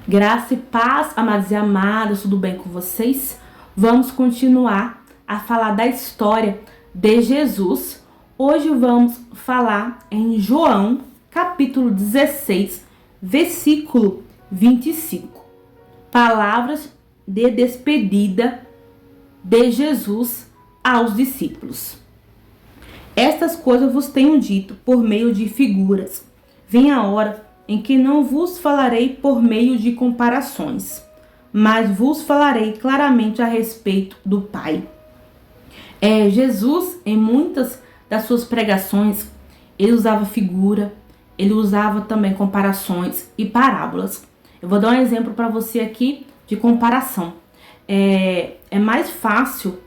Graça e paz, amados e amadas, tudo bem com vocês? Vamos continuar a falar da história de Jesus. Hoje vamos falar em João, capítulo 16, versículo 25. Palavras de despedida de Jesus aos discípulos. Estas coisas vos tenho dito por meio de figuras. Vem a hora em que não vos falarei por meio de comparações, mas vos falarei claramente a respeito do Pai. Jesus, em muitas das suas pregações, ele usava figura, ele usava também comparações e parábolas. Eu vou dar um exemplo para você aqui de comparação. É mais fácil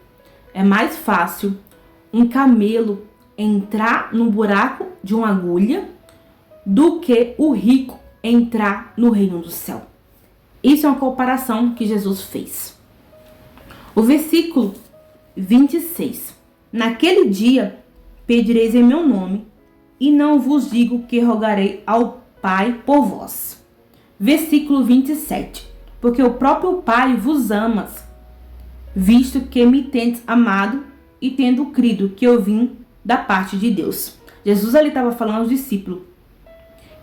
um camelo entrar no buraco de uma agulha do que o rico entrar no reino do céu. Isso é uma comparação que Jesus fez. O versículo 26. Naquele dia pedireis em meu nome, e não vos digo que rogarei ao Pai por vós. Versículo 27. Porque o próprio Pai vos ama, visto que me tendes amado e tendo crido que eu vim da parte de Deus. Jesus ali estava falando aos discípulos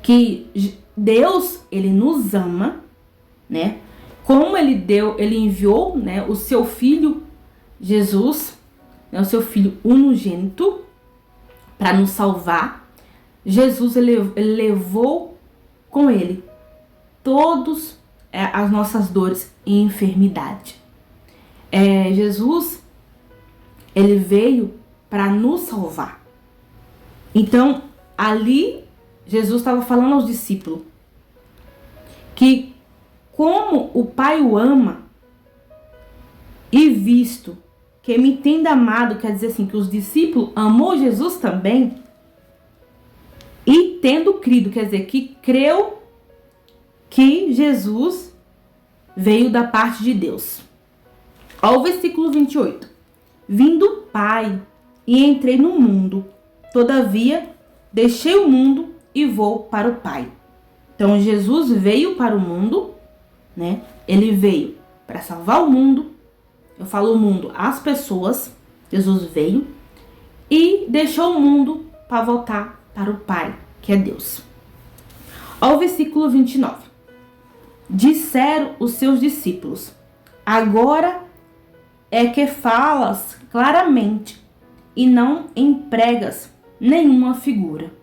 que Deus, ele nos ama, né? Como ele enviou, né, o seu filho Jesus, né, o seu filho unigênito para nos salvar. Jesus ele levou com ele todas as nossas dores e enfermidade. Jesus, ele veio para nos salvar. Então, ali Jesus estava falando aos discípulos que como o Pai o ama, e visto que me tem amado, quer dizer assim, que os discípulos amou Jesus também, e tendo crido, quer dizer, que creu que Jesus veio da parte de Deus. Olha o versículo 28. Vim do Pai e entrei no mundo, todavia deixei o mundo e vou para o Pai. Então Jesus veio para o mundo, né? Ele veio para salvar o mundo. Eu falo o mundo, as pessoas. Jesus veio e deixou o mundo para voltar para o Pai, que é Deus. Olha o versículo 29. Disseram os seus discípulos: agora é que falas claramente e não empregas nenhuma figura.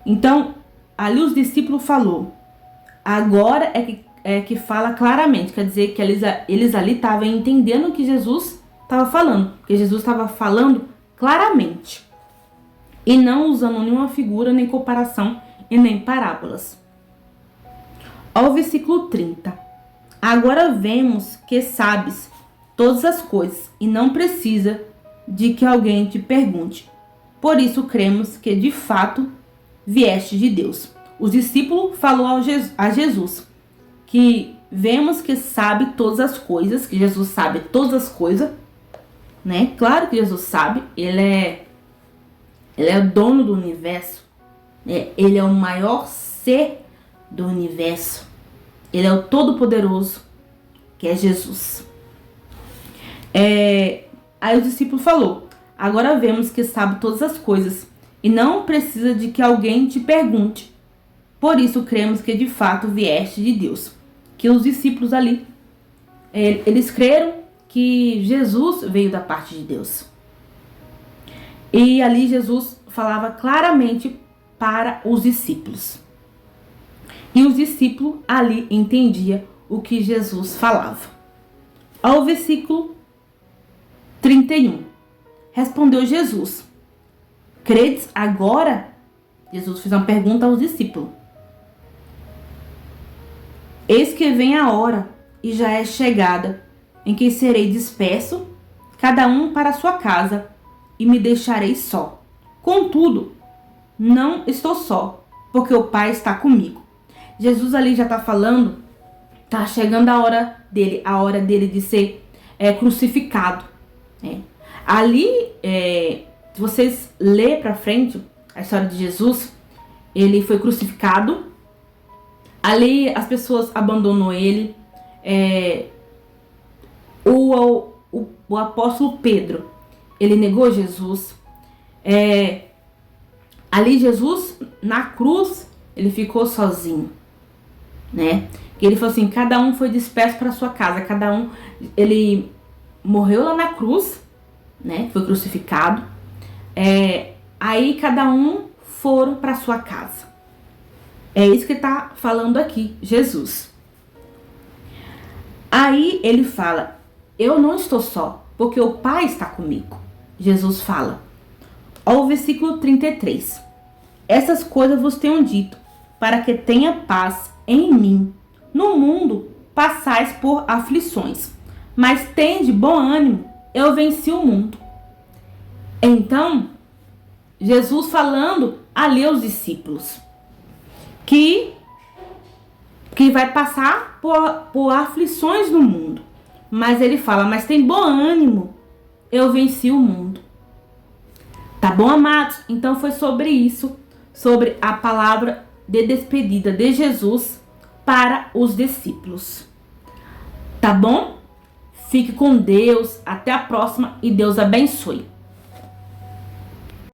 Então, ali os discípulos falou, agora é que fala claramente, quer dizer que eles ali estavam entendendo o que Jesus estava falando, porque Jesus estava falando claramente e não usando nenhuma figura, nem comparação e nem parábolas. Ao versículo 30. Agora vemos que sabes todas as coisas e não precisa de que alguém te pergunte. Por isso cremos que de fato vieste de Deus. Os discípulos falaram a Jesus que vemos que sabe todas as coisas, que Jesus sabe todas as coisas, né? Claro que Jesus sabe, ele é o dono do universo, né? Ele é o maior ser do universo, ele é o todo-poderoso, que é Jesus. Aí o discípulo falou, agora vemos que sabe todas as coisas e não precisa de que alguém te pergunte. Por isso cremos que de fato vieste de Deus. Que os discípulos ali, eles creram que Jesus veio da parte de Deus. E ali Jesus falava claramente para os discípulos. E os discípulos ali entendiam o que Jesus falava. Ao versículo 31. Respondeu Jesus: credes agora? Jesus fez uma pergunta aos discípulos. Eis que vem a hora, e já é chegada, em que serei disperso, cada um para a sua casa, e me deixarei só. Contudo, não estou só, porque o Pai está comigo. Jesus ali já está falando, está chegando a hora dele de ser crucificado. Ali, se vocês lerem para frente a história de Jesus, ele foi crucificado, Ali as pessoas abandonou ele. O apóstolo Pedro, ele negou Jesus. Ali Jesus, na cruz, ele ficou sozinho, né? E ele falou assim, cada um foi disperso para sua casa, cada um, ele morreu lá na cruz, né? Foi crucificado. Aí cada um foram para sua casa. É isso que está falando aqui, Jesus. Aí ele fala, eu não estou só, porque o Pai está comigo. Jesus fala. Olha o versículo 33. Essas coisas vos tenho dito, para que tenha paz em mim. No mundo passais por aflições, mas tende bom ânimo, eu venci o mundo. Então, Jesus falando ali aos discípulos que vai passar por aflições no mundo. Mas ele fala, mas tem bom ânimo, eu venci o mundo. Tá bom, amados? Então foi sobre isso, sobre a palavra de despedida de Jesus para os discípulos. Tá bom? Fique com Deus, até a próxima e Deus abençoe.